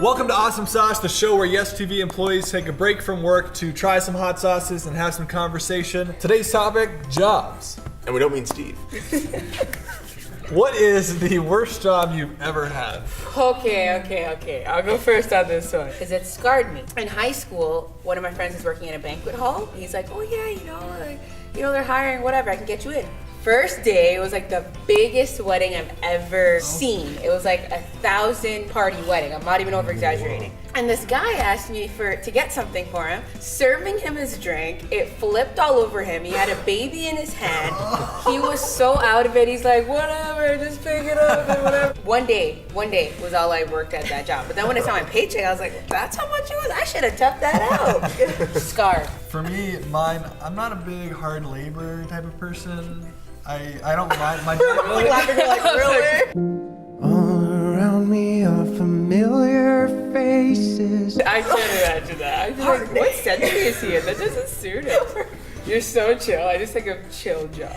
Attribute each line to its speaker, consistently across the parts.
Speaker 1: Welcome to Awesome Sauce, the show where Yes TV employees take a break from work to try some hot sauces and have some conversation. Today's topic, jobs.
Speaker 2: And we don't mean Steve.
Speaker 1: What is the worst job you've ever had?
Speaker 3: Okay. I'll go first on this one because it scarred me. In high school, one of my friends is working in a banquet hall. He's like, oh yeah, they're hiring, whatever, I can get you in. First day, it was like the biggest wedding I've ever seen. It was like 1,000 party wedding. I'm not even over exaggerating. And this guy asked me to get something for him, serving him his drink. It flipped all over him. He had a baby in his hand. He was so out of it. He's like, whatever, just pick it up and whatever. One day was all I worked at that job. But then when I saw my paycheck, I was like, that's how much it was? I should have toughed that out. Scar.
Speaker 1: For me, I'm not a big hard labor type of person. I don't mind my job really.
Speaker 3: Like, really?
Speaker 4: All around me are familiar faces.
Speaker 3: I can't imagine that. I'd be like, what century is he in? That doesn't suit him. You're so chill. I just think of chill job.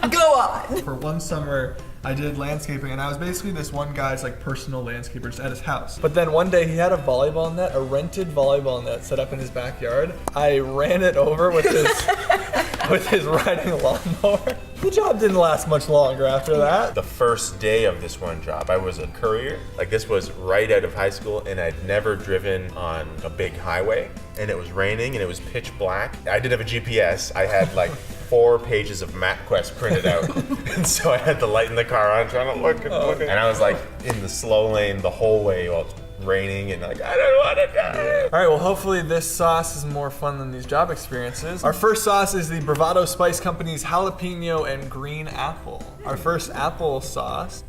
Speaker 5: Go on.
Speaker 1: For one summer, I did landscaping, and I was basically this one guy's like personal landscaper just at his house. But then one day he had a volleyball net, a rented volleyball net set up in his backyard. I ran it over with his riding lawnmower. The job didn't last much longer after that.
Speaker 2: The first day of this one job, I was a courier. Like, this was right out of high school, and I'd never driven on a big highway, and it was raining and it was pitch black. I didn't have a GPS. I had like 4 pages of MapQuest printed out. And so I had the light in the car on, trying to look. And I was like in the slow lane the whole way while it's raining, and like, I don't want to die.
Speaker 1: All right, well, hopefully this sauce is more fun than these job experiences. Our first sauce is the Bravado Spice Company's Jalapeno and Green Apple. Our first apple sauce.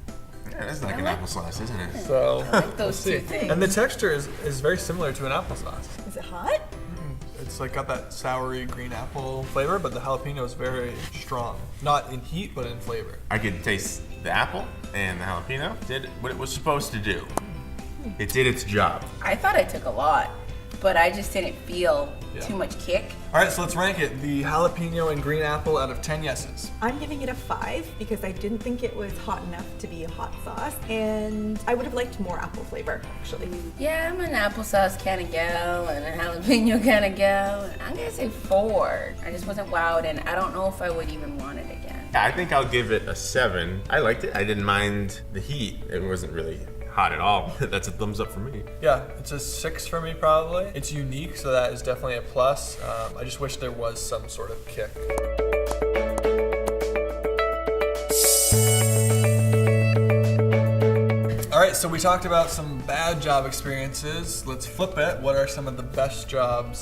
Speaker 2: Yeah, that's like an applesauce, isn't it?
Speaker 1: So,
Speaker 3: I like those
Speaker 1: let's see.
Speaker 3: two things.
Speaker 1: And the texture is very similar to an applesauce.
Speaker 5: Is it hot?
Speaker 1: It's like got that soury green apple flavor, but the jalapeno is very strong. Not in heat, but in flavor.
Speaker 2: I could taste the apple, and the jalapeno did what it was supposed to do. It did its job.
Speaker 3: I thought I took a lot, but I just didn't feel too much kick.
Speaker 1: All right, so let's rank it. The jalapeno and green apple out of 10 yeses.
Speaker 5: I'm giving it a 5 because I didn't think it was hot enough to be a hot sauce, and I would have liked more apple flavor, actually.
Speaker 3: Yeah, I'm an applesauce kind of gal and a jalapeno kind of gal. I'm gonna say 4. I just wasn't wowed, and I don't know if I would even want it again.
Speaker 2: I think I'll give it a 7. I liked it. I didn't mind the heat. It wasn't really hot at all. That's a thumbs up for me.
Speaker 1: Yeah, it's a 6 for me probably. It's unique, so that is definitely a plus. I just wish there was some sort of kick. All right, so we talked about some bad job experiences. Let's flip it. What are some of the best job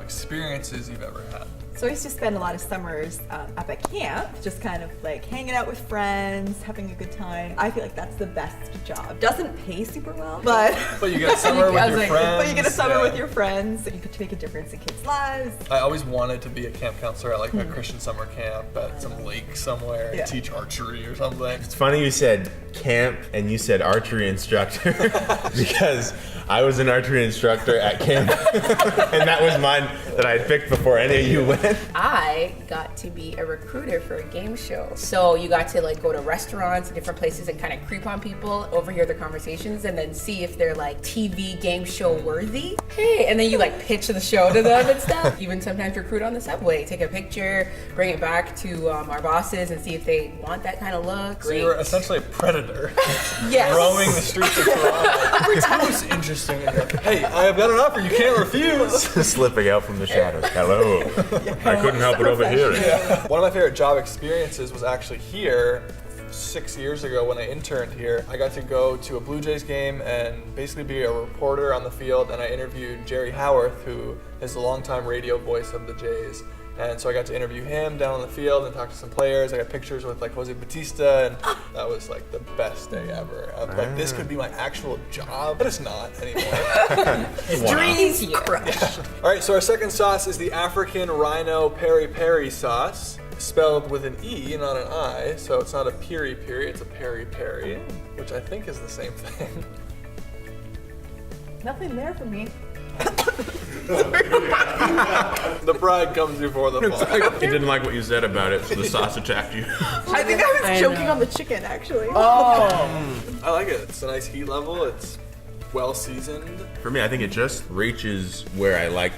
Speaker 1: experiences you've ever had?
Speaker 5: So I used to spend a lot of summers up at camp, just kind of like hanging out with friends, having a good time. I feel like that's the best job. Doesn't pay super well, but
Speaker 1: you get a summer with your friends.
Speaker 5: But you get a summer with your friends, and you get to make a difference in kids' lives.
Speaker 1: I always wanted to be a camp counselor at like a Christian summer camp at some lake somewhere, and teach archery or something.
Speaker 2: It's funny you said camp and you said archery instructor because I was an archery instructor at camp and that was mine that I had picked before any of you went.
Speaker 3: I got to be a recruiter for a game show. So you got to like go to restaurants and different places and kind of creep on people, overhear their conversations, and then see if they're like TV game show worthy. Hey, and then you like pitch the show to them and stuff. Even sometimes recruit on the subway, take a picture, bring it back to our bosses and see if they want that kind of look.
Speaker 1: So you were essentially a predator.
Speaker 3: Yes.
Speaker 1: Roaming the streets of Toronto. Which was interesting. Hey, I've got an offer you can't refuse.
Speaker 2: Slipping out from the shadows. Hello. I couldn't help but overhear it.
Speaker 1: Yeah. One of my favorite job experiences was actually here 6 years ago when I interned here. I got to go to a Blue Jays game and basically be a reporter on the field, and I interviewed Jerry Howarth, who is the longtime radio voice of the Jays. And so I got to interview him down on the field and talk to some players. I got pictures with like Jose Bautista, and that was like the best day ever. Like, this could be my actual job, but it's not anymore.
Speaker 3: Dreams crushed.
Speaker 1: Yeah. All right, so our second sauce is the African Rhino Peri-Peri sauce, spelled with an E, not an I. So it's not a piri-piri, it's a peri-peri, which I think is the same thing.
Speaker 5: Nothing there for me.
Speaker 1: The pride comes before the fall.
Speaker 2: He didn't like what you said about it, so the sauce attacked you.
Speaker 5: I think I was choking on the chicken, actually.
Speaker 1: I like it. It's a nice heat level. It's well seasoned.
Speaker 2: For me, I think it just reaches where I like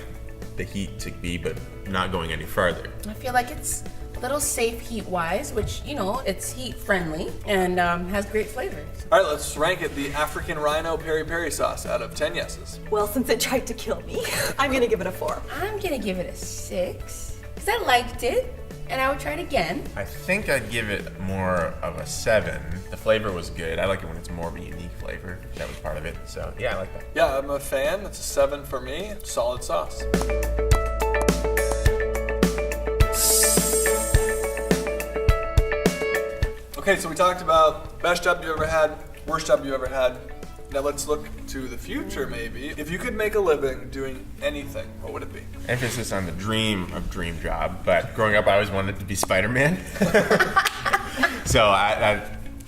Speaker 2: the heat to be, but not going any farther.
Speaker 3: I feel like it's a little safe heat-wise, which, you know, it's heat-friendly and has great flavors.
Speaker 1: All right, let's rank it. The African Rhino Peri-Peri sauce out of 10 yeses.
Speaker 5: Well, since it tried to kill me, I'm gonna give it a 4.
Speaker 3: I'm gonna give it a 6 because I liked it and I would try it again.
Speaker 2: I think I'd give it more of a 7. The flavor was good. I like it when it's more of a unique flavor. That was part of it. So yeah, I like that.
Speaker 1: Yeah, I'm a fan. It's a 7 for me. Solid sauce. Okay, so we talked about best job you ever had, worst job you ever had. Now let's look to the future, maybe. If you could make a living doing anything, what would it be?
Speaker 2: Emphasis on the dream job, but growing up I always wanted to be Spider-Man. So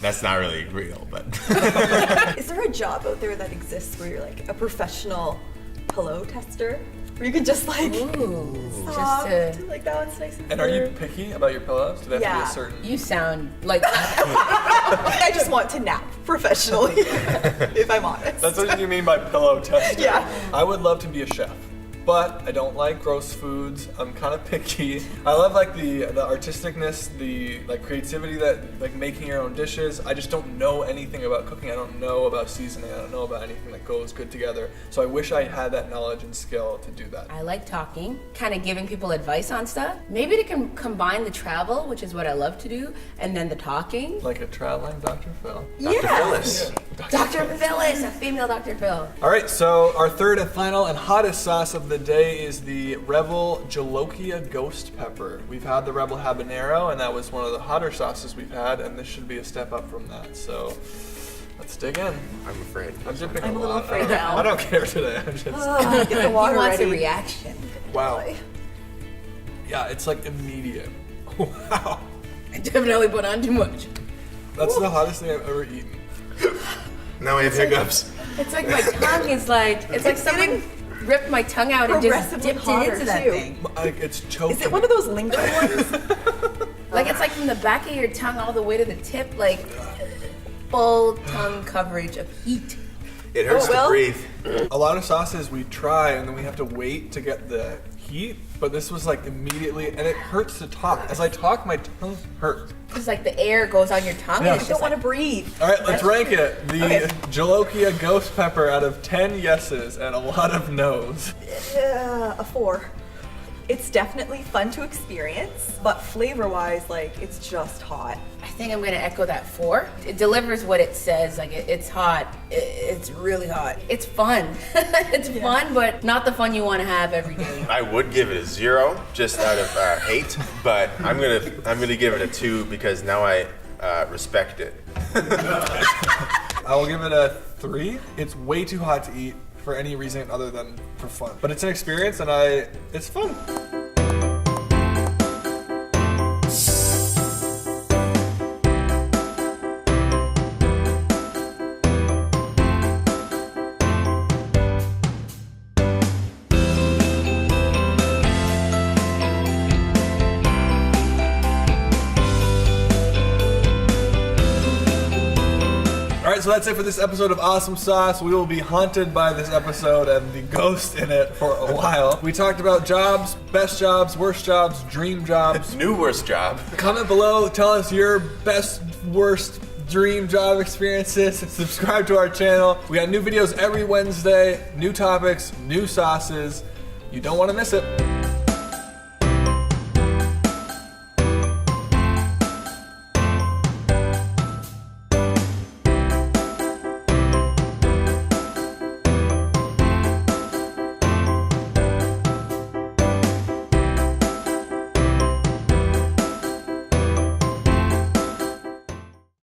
Speaker 2: that's not really real, but.
Speaker 5: Is there a job out there that exists where you're like a professional pillow tester? Where you could just like
Speaker 3: Ooh,
Speaker 5: stop
Speaker 3: just
Speaker 5: to like that one's nice and
Speaker 1: And are you
Speaker 5: firm.
Speaker 1: picky about your pillows? Do they have to be
Speaker 5: Yeah.
Speaker 1: a certain...
Speaker 3: you sound like
Speaker 5: I just want to nap professionally, if I'm honest.
Speaker 1: That's what you mean by pillow tester.
Speaker 5: Yeah.
Speaker 1: I would love to be a chef, but I don't like gross foods. I'm kind of picky. I love like the artisticness, the like creativity that like making your own dishes. I just don't know anything about cooking. I don't know about seasoning. I don't know about anything that goes good together. So I wish I had that knowledge and skill to do that.
Speaker 3: I like talking, kind of giving people advice on stuff. Maybe to combine the travel, which is what I love to do, and then the talking.
Speaker 1: Like a traveling Dr. Phil.
Speaker 2: Dr. Phyllis.
Speaker 3: Dr. Phyllis, a female Dr. Phil.
Speaker 1: All right, so our third and final and hottest sauce of the day is the Rebel Jolokia Ghost Pepper. We've had the Rebel Habanero, and that was one of the hotter sauces we've had, and this should be a step up from that. So let's dig in.
Speaker 2: I'm afraid.
Speaker 1: I'm dipping
Speaker 5: I'm a little
Speaker 1: lot.
Speaker 5: afraid
Speaker 1: I don't-
Speaker 5: now.
Speaker 1: I don't care today. I'm just
Speaker 5: Get the
Speaker 3: He
Speaker 5: water
Speaker 3: wants
Speaker 5: ready.
Speaker 3: a reaction.
Speaker 1: wow. Yeah, it's like immediate. Wow,
Speaker 3: I definitely put on too much.
Speaker 1: that's the hottest thing I've ever eaten.
Speaker 2: Now I have hiccups.
Speaker 3: It's like my tongue is like, it's like someone ripped my tongue out and just
Speaker 5: Progressively
Speaker 3: dipped it
Speaker 5: hotter,
Speaker 3: into that
Speaker 5: too.
Speaker 3: thing.
Speaker 1: Like it's choking.
Speaker 5: Is it one of those linger ones?
Speaker 3: Like it's like from the back of your tongue all the way to the tip, like full tongue coverage of heat.
Speaker 2: It hurts
Speaker 5: Oh, well.
Speaker 2: to breathe.
Speaker 1: A lot of sauces we try and then we have to wait to get the heat, but this was like immediately, and it hurts to talk. As I talk, my tongue hurts.
Speaker 3: It's like the air goes on your tongue.
Speaker 1: Yeah.
Speaker 3: And it's
Speaker 5: I don't
Speaker 3: just
Speaker 5: want to
Speaker 3: like,
Speaker 5: breathe.
Speaker 1: All right, let's rank it. The
Speaker 5: Okay.
Speaker 1: Jolokia Ghost Pepper out of 10 yeses and a lot of no's.
Speaker 5: A 4. It's definitely fun to experience, but flavor-wise, like, it's just hot.
Speaker 3: I think I'm gonna echo that 4. It delivers what it says. Like it's hot. It's really hot. It's fun. It's fun, but not the fun you want to have every day.
Speaker 2: I would give it a 0 just out of hate, but I'm gonna give it a 2 because now I respect it.
Speaker 1: I will give it a 3. It's way too hot to eat for any reason other than for fun. But it's an experience and it's fun. Alright, so that's it for this episode of Awesome Sauce. We will be haunted by this episode and the ghost in it for a while. We talked about jobs, best jobs, worst jobs, dream jobs.
Speaker 2: New worst job.
Speaker 1: Comment below, tell us your best, worst dream job experiences. Subscribe to our channel. We got new videos every Wednesday, new topics, new sauces. You don't want to miss it.